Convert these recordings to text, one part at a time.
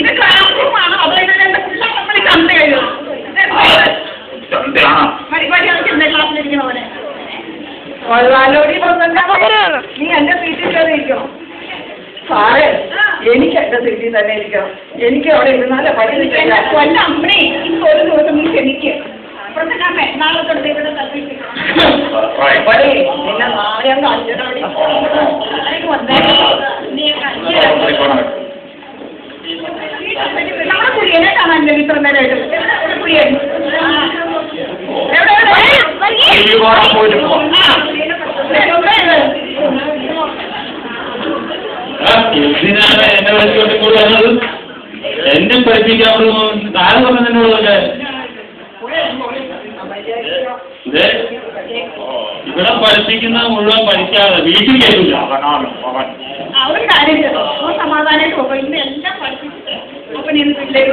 ഇത് ക്ലാസ്റൂമാണ്. അതോ ഇതിന്റെ നമ്മൾ ചന്തയോ ക്ലാസ്സിലിരിക്കണ പോലെ നീ എന്റെ സീറ്റിൽ കയറിയിരിക്കണം. സാറേ എനിക്ക് എന്റെ സീറ്റിൽ തന്നെ ഇരിക്കണം. എനിക്ക് അവിടെ ഇരുന്നാലേ പഠിപ്പിക്കാൻ കൊല്ല അമ്മേ. ഇപ്പൊ ഒരു ദിവസം നീ ക്ഷമിക്ക്. നാളെ തൊട്ട് ഇവിടെ പിന്നെ നാളെ അങ്ങ് അഞ്ചരയോടെ നമ്മുടെ കുടിയനെ കാണാനില്ല ഇത്ര നേരമായിട്ട്. കുടിയൻ എന്തിനാണ് എന്നെ വിളിച്ചോട്ടിക്കൂടെ വന്നത്? എന്നെ പഠിപ്പിക്കാൻ കാലം പറഞ്ഞ എന്നോടല്ലേ? ഇവിടെ പഠിപ്പിക്കുന്ന മുഴുവൻ പഠിക്കാതെ വീട്ടിൽ കേട്ടില്ല. ഒരു കാര്യം സമാധാനമായിട്ട് പോകും. ഇന്ന് എല്ലാം പഠിപ്പിച്ചിട്ട് അപ്പൊ നീ വീട്ടിലേക്ക്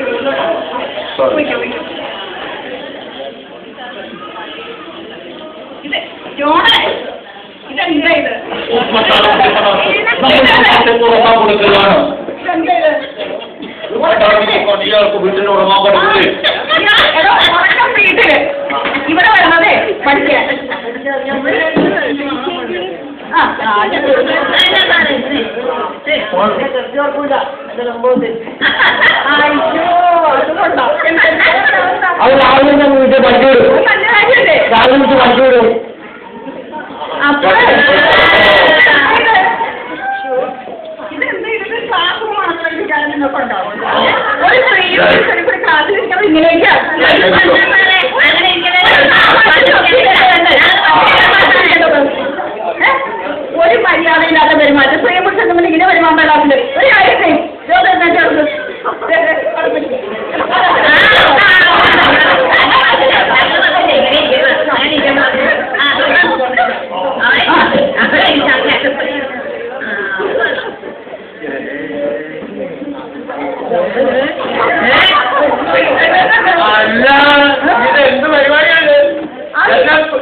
ഇത് ജോണേ ഇതെന്താ ഇത്? വീട്ടിൽ ഉറങ്ങാൻ പറ്റില്ലേ? വീട്ടില് ഇവിടെ വരണതേ പഠിക്കാൻ. അത് രാവിലെ വീട്ടിൽ പഠിച്ചു രാവിലെ പഠിച്ചു വിടും. ഇതെന്താ ഇതിന് ക്ലാസ് മാത്രം നിങ്ങൾക്ക് ഉണ്ടാവും. ഒരു ക്ലാസ്സിലിരിക്കണം ഇങ്ങനെയൊക്കെ ഒരു മര്യാദയില്ലാത്ത പെരുമാറ്റം. സ്വയം പുരുഷൻ ഇങ്ങനെ പെരുമാറ്റ ക്ലാസ്സിൽ ഒരു കാര്യം അല്ല ഇതെന്ത് പരിപാടിയാണ്?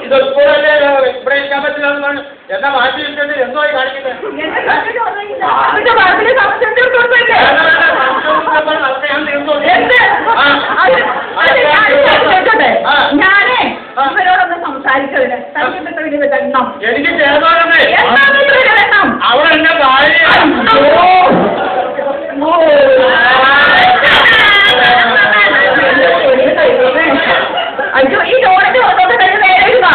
ഇത് സ്കൂളല്ലേ ഇവിടെ ഇരിക്കാൻ പറ്റില്ലെന്നാണ് എന്നാ മാറ്റി വെച്ചിട്ട് എന്തോ കാണിക്കുന്നത്? ഞാനേ ഇവരോടൊന്ന് സംസാരിച്ചതിന് എനിക്ക് ചേർന്നോടേ അവിടെ എന്നെ ഭാര്യ അയ്യോ ഈ ലോണിന്റെ നേരിടുക.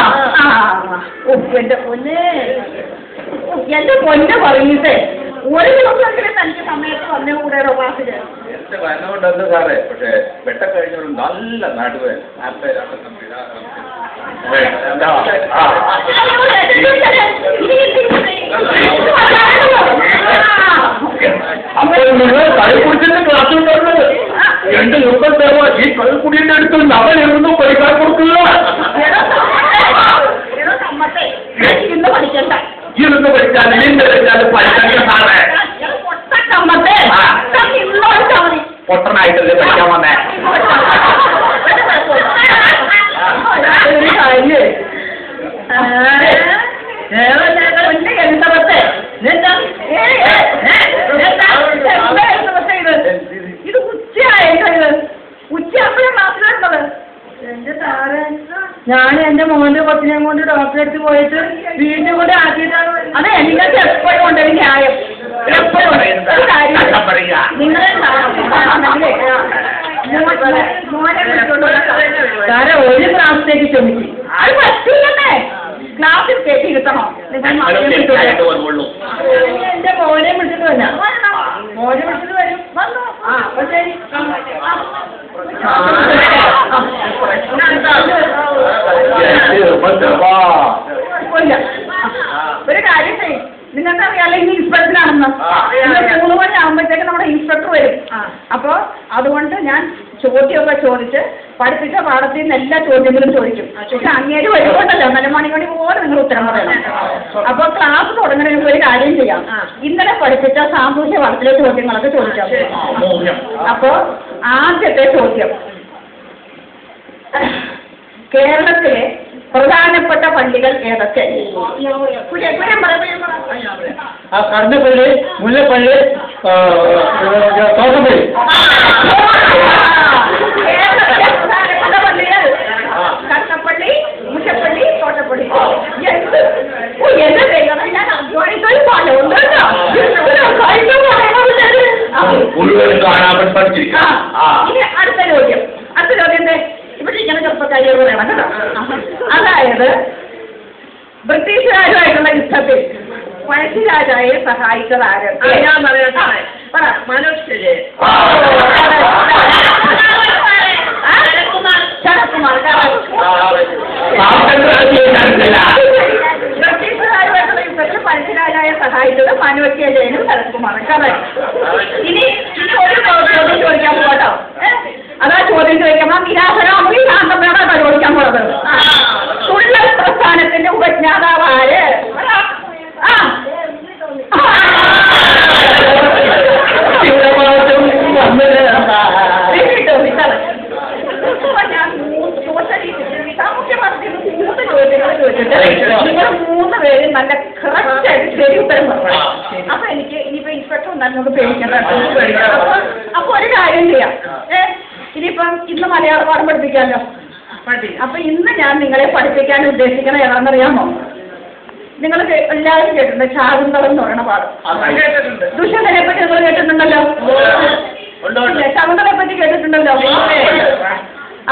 എന്റെ പൊന്നെ എന്റെ പൊന്നെ പറയട്ടെ. ഒരു ദിവസമെങ്കിലും തനിക്ക് സമയത്ത് വന്നേ കൂടെ ക്ലാസ്സില് വരണമുണ്ടെന്ന് സാറേ. പക്ഷെ വെട്ടം കഴിഞ്ഞൊരു നല്ല നടുവേ അപ്പോൾ നിങ്ങൾ കളിക്കുടിച്ചിട്ട് ക്ലാസ് ഉണ്ടായിരുന്നത് രണ്ട് ദിവസം തരുമോ? ഈ കളിക്കുടിയുടെ അടുത്ത് അവൻ ഇരുന്നു പഠിക്കാൻ കൊടുക്കില്ല. ഇരുന്ന് പഠിക്കണ്ട. ഇരുന്ന് പഠിച്ചാൽ നീണ്ട് പഠിച്ചാൽ പഠിക്കാൻ സാറേ. പൊട്ടനായിട്ടല്ലേ പഠിക്കാൻ വന്നേ? ഇത് ഉച്ചയായിട്ട് ഉച്ചയാകുമ്പോഴേ ക്ലാസ്സിലുള്ളത്. ഞാൻ എന്റെ മോന്റെ കൊച്ചിനെ കൊണ്ട് ഡോക്ടറെ അടുത്ത് പോയിട്ട് വീണ്ടും കൂടെ ആക്കിയിട്ടാണ്. അതെ നിങ്ങൾക്ക് എപ്പോഴും ഉണ്ടൊരു ന്യായം. എപ്പോഴും നിങ്ങളെ കാരണം ഒരു ക്ലാസ്സിലേക്ക് ക്ഷമിക്കും. അത് പറ്റില്ലല്ലേ? ക്ലാസ്സിൽ കയറ്റി ഇരുത്തണോ? നിങ്ങൾ എന്റെ മോനെ വിളിച്ചിട്ട് വരാം. മോനെ വിളിച്ചിട്ട് വരും. വന്നോ? അപ്പൊ ശരി. ഒരു കാര്യം ചെയ്യും. നിങ്ങൾക്കറിയാലോ ഇനി ഇൻസ്പെക്ടറാണെന്ന്. 3 മണി ആകുമ്പോഴത്തേക്ക് നമ്മുടെ ഇൻസ്പെക്ടർ വരും. അപ്പോൾ അതുകൊണ്ട് ഞാൻ ചോദ്യമൊക്കെ ചോദിച്ച് പഠിപ്പിച്ച പാഠത്തിൽ നിന്ന് എല്ലാ ചോദ്യങ്ങളും ചോദിക്കും. പക്ഷെ അങ്ങേര് വരുമ്പോണ്ടല്ലോ 4 മണി പോലെ നിങ്ങൾ ഉത്തരം പറയണം. അപ്പോൾ ക്ലാസ് തുടങ്ങണമെങ്കിൽ ഒരു കാര്യം ചെയ്യാം. ഇന്നലെ പഠിപ്പിച്ച സാമൂഹ്യ വളർത്തിലെ ചോദ്യങ്ങളൊക്കെ ചോദിക്കാം. അപ്പോൾ ആദ്യത്തെ ചോദ്യം, കേരളത്തിലെ പ്രധാനപ്പെട്ട പള്ളികൾ ഏതൊക്കെ? കടന്നപ്പള്ളി, മുല്ലപ്പള്ളി, തോട്ടപ്പള്ളി. കേരളത്തിലെ പ്രധാനപ്പെട്ട പള്ളികൾ കടന്നപ്പള്ളി, മുല്ലപ്പള്ളി, തോട്ടപ്പള്ളി. എന്റെ ദൈവമേ, ഞാൻ അധ്വാനിക്കാൻ പാടുണ്ട് ഇനി അടുത്ത ചോദ്യത്തെ ഇവിടെ ഇങ്ങനെ ചെറുപ്പക്കാരികൾ പറയണം കേട്ടോ. അതായത് ബ്രിട്ടീഷുകാരുമായിട്ടുള്ള യുദ്ധത്തിൽ പഴശ്ശിരാജായെ സഹായിച്ചത് ആര്? ഞാൻ പറയട്ടെ, മനോജ് ശരത്കുമാർ. ബ്രിട്ടീഷുകാരുമായിട്ടുള്ള യുദ്ധത്തിൽ പഴശ്ശിരാജായെ സഹായിച്ചത് മനോജ് ജയനും ശരത്കുമാർ. ഇനി ഒരു ചോദ്യം ചോദിക്കാൻ പോകട്ടോ. അതാ ചോദ്യം ചോദിക്കുമ്പോ നിരാശരാമി ശാന്തമ്മയോടാ ചോദിക്കാൻ പോണത്. തുള്ളൽ പ്രസ്ഥാനത്തിന്റെ ഉപജ്ഞാതാവ് ആര്? നിങ്ങൾ 3 പേരും നല്ല കറക്റ്റ് ആയിട്ട് ശരി ഉത്തരം പറഞ്ഞു. അപ്പൊ എനിക്ക് ഇനിയിപ്പോ ഇൻസ്പെക്ടർ നമുക്ക് പേടിക്കണ്ട. അപ്പൊ ഒരു കാര്യം ചെയ്യാം. ഇനിയിപ്പം ഇന്ന് മലയാള പാഠം പഠിപ്പിക്കാമല്ലോ. അപ്പൊ ഇന്ന് ഞാൻ നിങ്ങളെ പഠിപ്പിക്കാൻ ഉദ്ദേശിക്കണ ഏതാണെന്നറിയാമോ? നിങ്ങൾ എല്ലാവരും കേട്ടിട്ടുണ്ട് ശാകുന്തളം എന്ന് പറയുന്ന പാഠം. ദുഷ്യന്തനെ പറ്റി നിങ്ങൾ കേട്ടിട്ടുണ്ടല്ലോ. ശകുന്തളയെ പറ്റി കേട്ടിട്ടുണ്ടല്ലോ.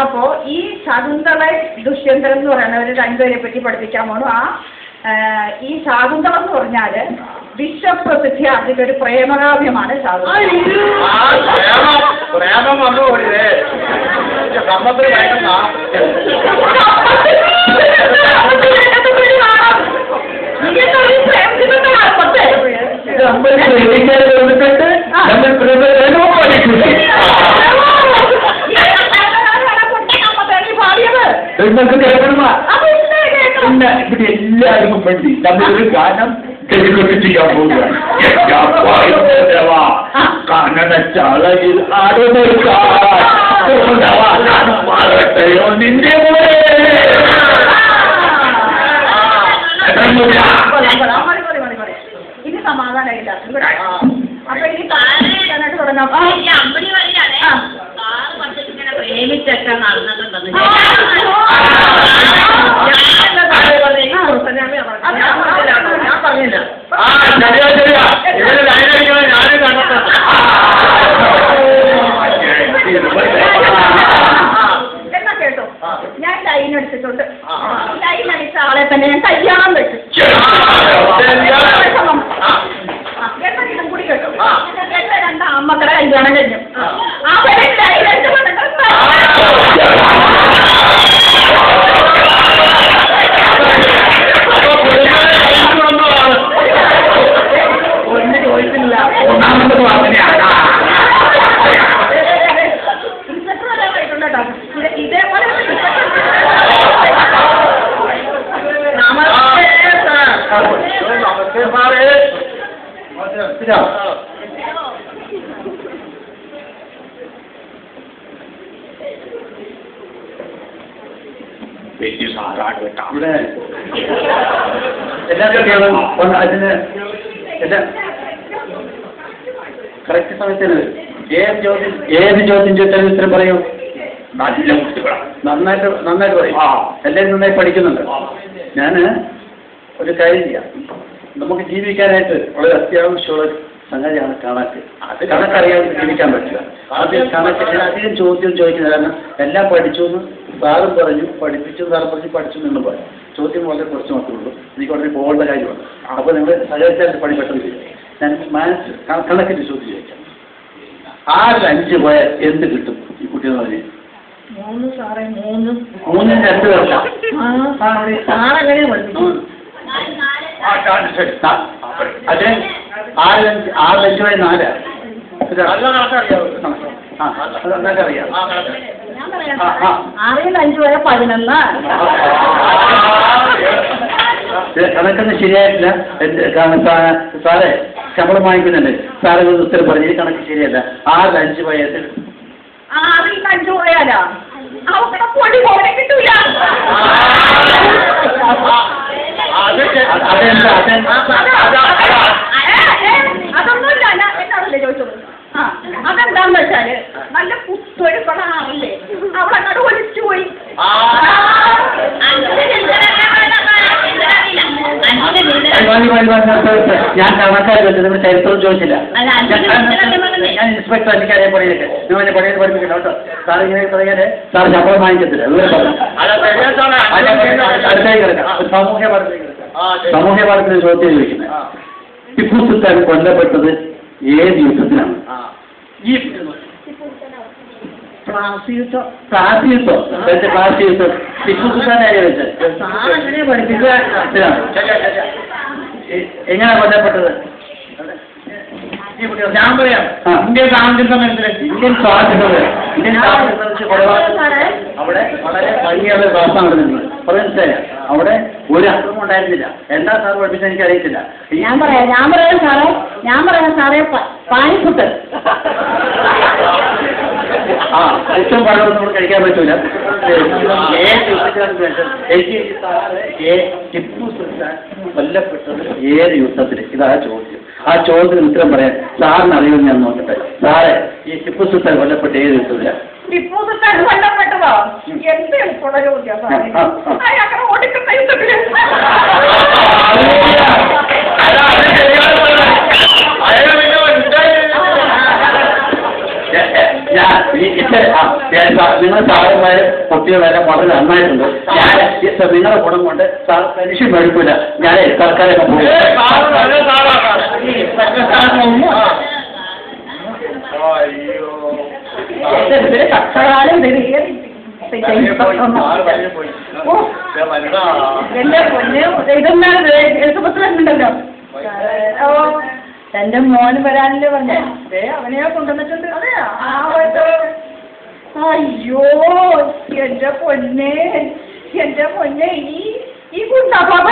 അപ്പോ ഈ ശകുന്തള ദുഷ്യന്തൻ എന്ന് പറയുന്നവര് 2 പേരെ പറ്റി പഠിപ്പിക്കാൻ പോണു. ഈ ശാകുന്തളം എന്ന് പറഞ്ഞാല് വിശ്വപ്രസിദ്ധി അതിന്റെ ഒരു പ്രേമകാവ്യമാണ് ശാകുന്തളം. ഇവിടെ എല്ലാവർക്കും വേണ്ടി നമ്മളൊരു ഗാനം ഡെലിവറി ചെയ്യാൻ പോവുകയാണ്. കന്നഡച്ചാളയിൽ ആടുന്നോ നിന്റെ ഇനി സമാധാനമില്ല. അപ്പൊ ഇനി പറയാനായിട്ട് തുടങ്ങാം. പ്രേമിച്ചൊക്കെ നടന്നിട്ടുണ്ടെന്ന് ഞാൻ പറഞ്ഞില്ല. എന്നാ കേട്ടോ, ഞാൻ ലൈൻ എടുത്തിട്ടുണ്ട്. ലൈൻ അടിച്ച ആളെ തന്നെ ഞാൻ കല്യാണം വെച്ചു. ഇതും കൂടി കേട്ടോ. എന്റെ 2 അമ്മക്കളെ കല്യാണം കഴിഞ്ഞു. അവരെ ലൈൻ അടിച്ചു ഇതേപോലെ ഇവിടെ എല്ലാവർക്കും അതിന് കറക്റ്റ് സമയത്തിന് ഏത് ചോദ്യം ചോദിച്ചാലും ഉത്തരം പറയൂ. നല്ല കുട്ടികളാണ്. നന്നായിട്ട് പറയും. എല്ലാവരും നന്നായി പഠിക്കുന്നുണ്ട്. ഞാൻ ഒരു കാര്യം ചെയ്യാം. നമുക്ക് ജീവിക്കാനായിട്ട് വളരെ അത്യാവശ്യമുള്ള സംഗതിയാണ് കണക്ക്. അത് കണക്കറിയാതെ ജീവിക്കാൻ പറ്റില്ല. അത് കണക്ക് അധികം ചോദ്യം ചോദിക്കുന്നത് കാരണം എല്ലാം പഠിച്ചു എന്ന് സാറും പറഞ്ഞു, പഠിപ്പിച്ചു സാറും പറഞ്ഞു, പഠിച്ചു എന്ന് പറഞ്ഞു. ചോദ്യം വളരെ കുറച്ച് മാത്രമേ ഉള്ളൂ. എനിക്ക് ഉടനെ പോകേണ്ട കാര്യമാണ്. അപ്പോൾ നിങ്ങൾ സഹകരിച്ചാൽ പണി പെട്ടെന്ന് ചെയ്യും. ഞാൻ മാത്സ് കണക്കിൻ്റെ ചോദ്യം ചോദിക്കാം. 5 പോയാൽ എന്ത് കിട്ടും ഈ കുട്ടിയെന്ന് പറഞ്ഞു? 3 സാറേ 3 3 2 വർഷം. സാറെങ്ങനെ പഠിപ്പിച്ചു? അതെ 6 5 പോയ 4. നല്ല കണക്കറിയാവൂ. നന്നായിട്ട് അറിയാം. ഞാൻ പറയാം 6 5 പോയ 11. കണക്കൊന്നും ശരിയായിട്ടില്ല. സാറേ ശമ്പളം വാങ്ങിക്കുന്നുണ്ട്. സാറ് ഉത്തരം പറഞ്ഞു ഈ കണക്ക് ശരിയല്ല. 6 5 പോയ അതിൽ കഞ്ചു പോയാലാ അവക്കടെ പൊടി പോലെ കിട്ടൂല. അതൊന്നുമില്ല, ഞാൻ എന്നോടല്ലേ ചോദിച്ചത്. അതെന്താന്ന് വെച്ചാല് നല്ല കുത്തൊഴുപ്പുള്ള ആളില്ലേ, അവളങ്ങോട്ട് ഒലിച്ചു പോയി. ഞാൻ കണക്കാരി വെച്ചത് ഇവിടെ ചരിത്രം ചോദിച്ചില്ല. ഞാൻ ഇൻസ്പെക്ടർ, എനിക്ക് അറിയാൻ പണിയൊക്കെ നിങ്ങൾ എന്നെ പണിയിൽ പഠിപ്പിക്കില്ല കേട്ടോ. സാർ ഇങ്ങനെ പറയാതെ സാർ ശമ്പളം വാങ്ങിക്കത്തില്ല. അടുത്തേക്ക് കിടക്കാം. സാമൂഹ്യ പാഠത്തിന് ചോദ്യം ചോദിക്കുന്നത്, ടിപ്പു സുൽത്താൻ കൊല്ലപ്പെട്ടത് ഏത് യുദ്ധത്തിനാണ്? ഈ പ്രാസിയുദ്ധം. ടിപ്പു സുൽത്താനായി വെച്ചത് എങ്ങനെയാ കൊല്ലപ്പെട്ടത്? ഞാൻ പറയാം, ഇന്ത്യൻ സ്വാതന്ത്ര്യം ഇന്ത്യൻ സ്വാതന്ത്ര്യം അവിടെ വളരെ ഭംഗിയുള്ള പ്രാസം നടന്നിട്ടുണ്ട്. മനസ്സിലായ അവിടെ ഒരു അക്രമം ഉണ്ടായിരുന്നില്ല. എന്താ സാർ പഠിപ്പിച്ച എനിക്ക് അറിയത്തില്ല. ഞാൻ പറയാം സാറേ പാനിപ്പുട്ട്. ഏറ്റവും പഴമൊന്നും നമ്മൾ കഴിക്കാൻ പറ്റൂല. ടിപ്പു സുൽത്താൻ കൊല്ലപ്പെട്ടത് ഏത് യുദ്ധത്തിൽ? ഇതാ ചോദ്യം. ആ ചോദ്യത്തിന് ഉത്തരം പറയാൻ സാറിന് അറിയുമെന്ന് ഞാൻ നോക്കട്ടെ. സാറേ, ഈ ടിപ്പു സുൽത്താൻ കൊല്ലപ്പെട്ട ഏത് യുദ്ധത്തില? ടിപ്പു സുൽത്താൻ കൊല്ലപ്പെട്ടതോ? എന്ത് എളുപ്പമുള്ള ചോദ്യം സാറേ. അയാളെ ഓടിക്കുന്ന യുദ്ധത്തില്. നിങ്ങൾ സാറന്മാര് കുട്ടികളെല്ലാം വളരെ നന്നായിട്ടുണ്ട്. ഞാൻ നിങ്ങളുടെ ഗുണം കൊണ്ട് സാർ പെൻഷൻ മേടിക്കൂല. ഞാൻ സർക്കാരൊക്കെ പോകും. എന്റെ പൊന്നെ, ഇതെന്താണ് എഴുത്തുപത്രമുണ്ടല്ലോ. എന്റെ മോന് വരാനല്ലേ പറഞ്ഞേ, അവനെയാ കൊണ്ടുവന്നിട്ടുണ്ട്. അതെയാ? അയ്യോ എന്റെ പൊന്നെ, ഈ ഗുണ്ടാ പാപ്പ